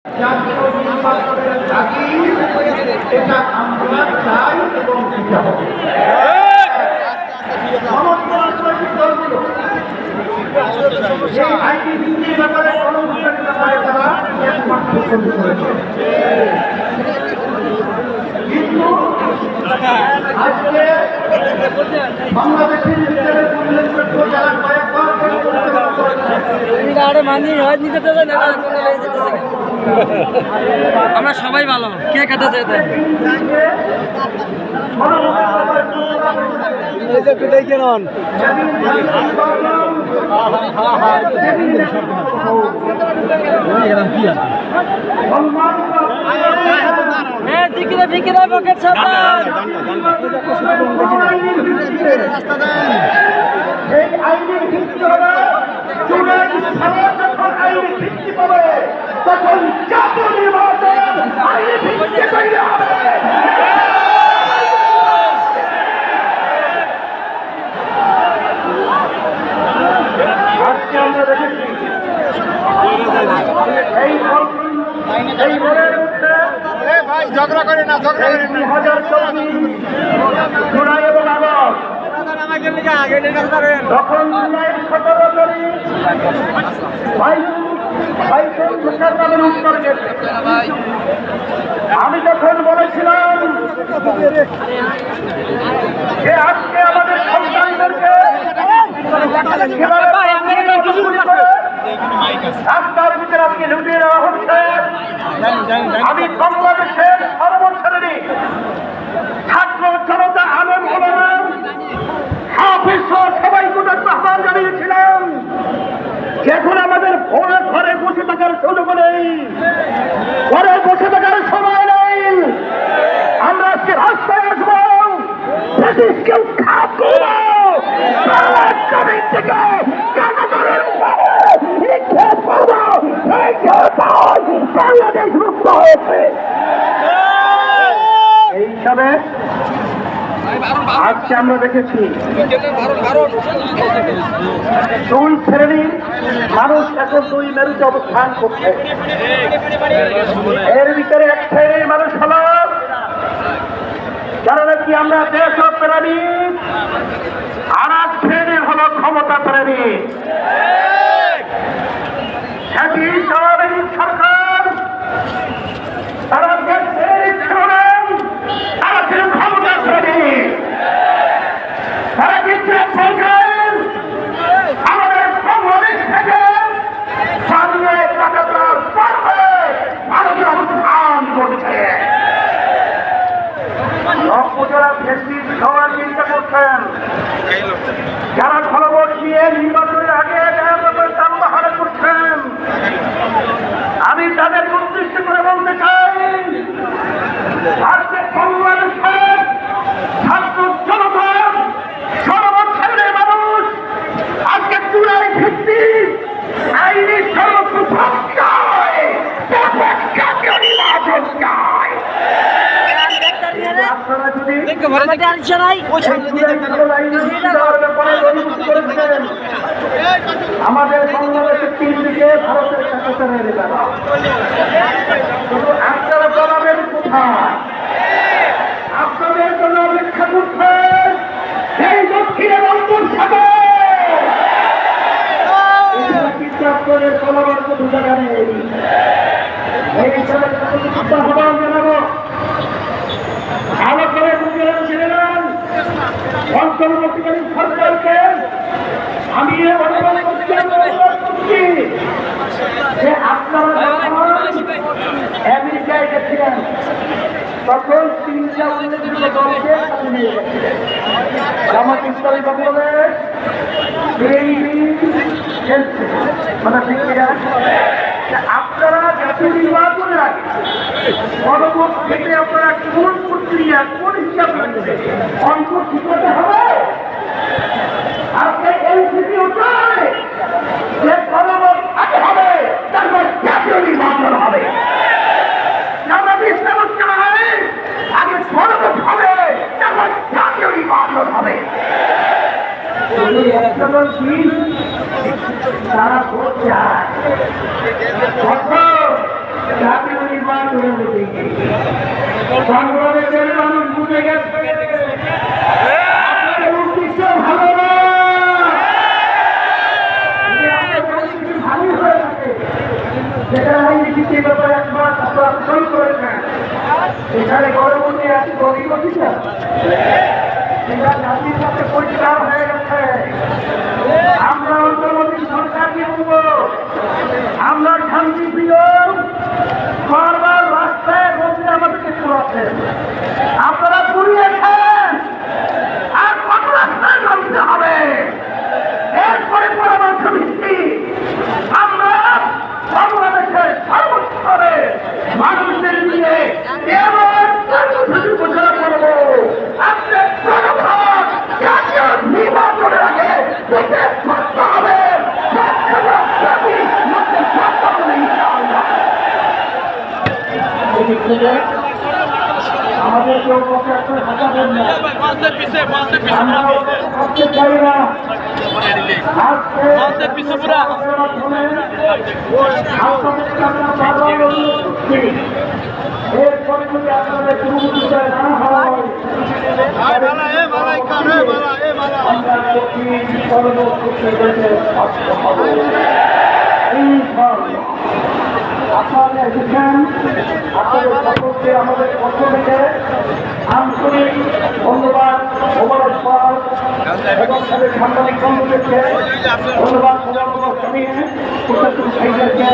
জাতীয় নির্বাচনের দাবি এটা আমরা চাই এবং দিতে হবে। সমস্ত রাজনৈতিক দলগুলো এই আইনি ভিত্তির ব্যাপারে গণভোটের ব্যাপারে তারা একমাত্র শুরু করেছে, কিন্তু আজকে বাংলাদেশের ভিতরে উল্লেখযোগ্য যারা কয়েকবার আমরা সবাই ভালো কে কাটা যেতে এই আইনের ভিত্তি হবে আইনের ভিত্তি পাবে তখন জাতীয় নির্বাচন আইনের ভিত্তি তৈরি হবে। আজকে আমরা দেখেছি এই বলের মধ্যে ঝগড়া করে না 2024 জুলাই এবং আগস্ট তখন জুলাই 17 তারিখ উত্তর গেছে। আমি যখন বলেছিলাম যে আজকে আমাদের সন্তানদেরকে রাস্তার ভিতরে আজকে লুটিয়ে দেওয়া হচ্ছে, আমি বাংলাদেশের সর্বশ্রেণী ছাত্র জনতা আলম ওলামা হাফেজ সবাইকে আহ্বান জানিয়েছিলাম এখন আমাদের ভোরের ঘরে বসে থাকার সুযোগ নেই, ঘরে বসে থাকার সময় নেই, আমরা আজকে রাস্তায় আসবো, ব্রিটিশকেও খাপ করবো, বাংলাদেশ মুক্ত হয়েছে। এই হিসাবে আজকে আমরা দেখেছি দুই শ্রেণীর মানুষ এখন দুই মেরুতে অবস্থান করছে। এর ভিতরে এক শ্রেণীর মানুষ হল যারা নাকি আমরা দেশপ্রেমী, আর এক শ্রেণীর হল ক্ষমতা প্রেমী। সেটি স্বাভাবিক সরকার তারা দেশের ছিলেন, তারা ছিল ক্ষমতা প্রেমী, তারা কিন্তু বলছেন আমাদের বাংলাদেশ থেকে স্থানীয় কাটাতার পারবে ভারতের অবস্থান করছে। যারা ফেসবুক সবার চিন্তা করছেন, যারা খবর দিয়ে নির্বাচনের আগে তাম্বাহারা করছেন, আমি তাদের উদ্দেশ্য করে বলতে চাই আজকে বাংলাদেশের ছাত্র জনতা সর্বশ্রেণীর মানুষ আজকে চূড়াই ভিত্তি আইনি সর্বপ্রথম চায়, জাতীয় নির্বাচন চায়। আপনারা যদি আমাদের বাংলাদেশের 3 দিকে ভারতের কাছে আপনারা বলাবেন কোথায়? আপনাদের জন্য অপেক্ষা করছেন এই দক্ষিণে বন্ধুর সাথে, কিন্তু আপনাদের বলাবার কোনো জায়গা নেই। এই হিসাবে আহ্বান জানাবো, ভালো করে বুঝে ছিলেন অন্তর্বর্তীকালীন সরকারকে আমি অনুরোধ করছি যে আপনারা আমেরিকায় গেছিলেন তখন 3টা উল্লেখযোগ্য দলকে সাথে নিয়ে গেছিলেন, জামাত ইসলামী বাংলাদেশ, আপনারা জাতীয় নির্বাচনের আগে গণভোট থেকে আপনারা কোন প্রক্রিয়া কোন হিসাব রাখবে অঙ্ক ঠিক হতে হবে। আজকে এই স্থিতিও চায় যে গণভোট আগে হবে, তারপর জাতীয় নির্বাচন হবে। আমরা বিশ্বাস চাই আগে গণভোট হবে, তারপর জাতীয় নির্বাচন হবে। তারা ভোট চায়, জাতীয় নির্বাচনের দিকে বাংলাদেশের মানুষ বুঝে গেছে আপনাদের উদ্দেশ্য ভালো না। ভালোই হয়ে থাকে যেটা আইনজীবী ব্যাপারে একবার আপনারা সই করেছেন এখানে গণমন্ত্রী আছে অভিজ্ঞতা সেটা জাতির সাথে পরিষ্কার হয়ে গেছে। আমরা অন্তর্বর্তী সরকারকে বলব আমরা শান্তি প্রিয় বারবার রাস্তায় বলতে আমাদেরকে করেছেন আপনারা পুড়িয়েছেন আর কত রাস্তায় নামতে হবে এরপরে পরামর্শ দিচ্ছি আমরা বাংলাদেশের সর্বস্তরে মানুষদের নিয়ে এমন কর্মসূচি ঘোষণা করব আপনার জনগণ জাতীয় নির্বাচনের আগে প্রবেশ করতে হবে আমাদের কেউ হাজাবেন না আমরা চাই না এরপরে যদি আপনাদের পূর্বপুরুষরা না হয় আমরা কঠিন কর্মসূচি করতে সক্ষম হব। আপনারা এসেছেন আপনাদের সকলকে আমাদের পক্ষ থেকে আন্তরিক ধন্যবাদ মোবারকবাদ এবং তাদের সাংবাদিক বন্ধুদেরকে ধন্যবাদ মোবারকবাদ জানিয়ে ভাইদেরকে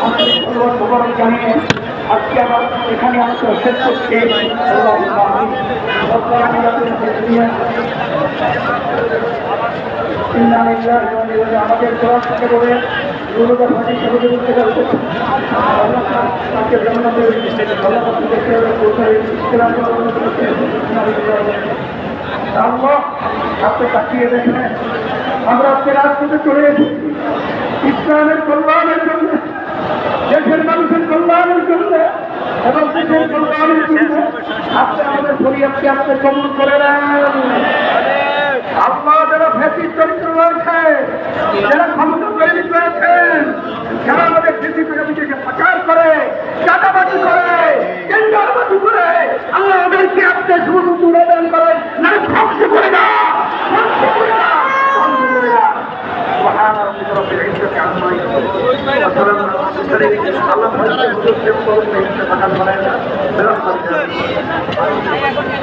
আন্তরিক ধন্যবাদ মোবারক জানিয়ে আজকে আবার এখানে আমাকে শেষ করছি। আমাদের ক্লাস থেকে বলে আপনি তাকিয়ে দেখেন আমরা আজকে রাজপথে চলে এসেছি ইসলামের কল্যাণের জন্য দেশের মানুষের কল্যাণের জন্য এবং দেশের কল্যাণের জন্য আপনি আমাদের শরীয়তকে আপনি কবুল করে নেন। আপনারা যারা ফ্যাসিস্ট চরিত্র রয়েছে যারা ক্ষমতা প্রেমিক রয়েছেন যারা আমাদের কৃষিকে প্রচার করে চাঁদাবাজি করে টেন্ডারবাজি করে আমাদেরকে আপনি শুধু তুলে দেন করেন না ধ্বংস করে না ধ্বংস করে না ধ্বংস করে না। سبحان ربك رب العزة عما يصفون وسلام على المرسلين